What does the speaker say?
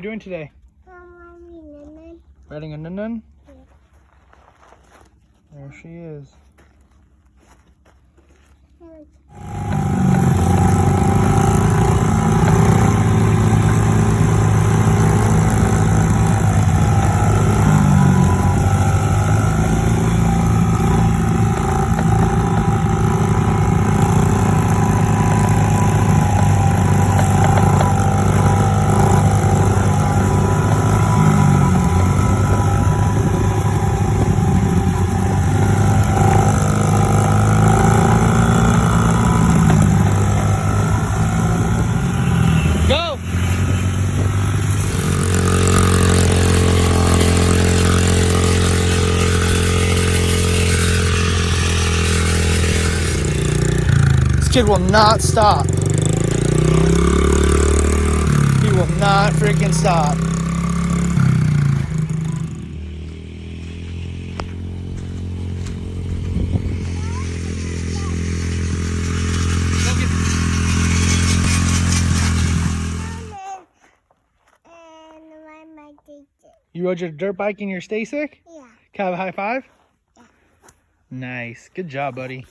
you doing today? Riding a nun-nun? Yeah. There she is. Go! This kid will not stop. He will not freaking stop. You rode your dirt bike in your stay sick? Yeah. Can I have a high five? Yeah. Nice. Good job, buddy.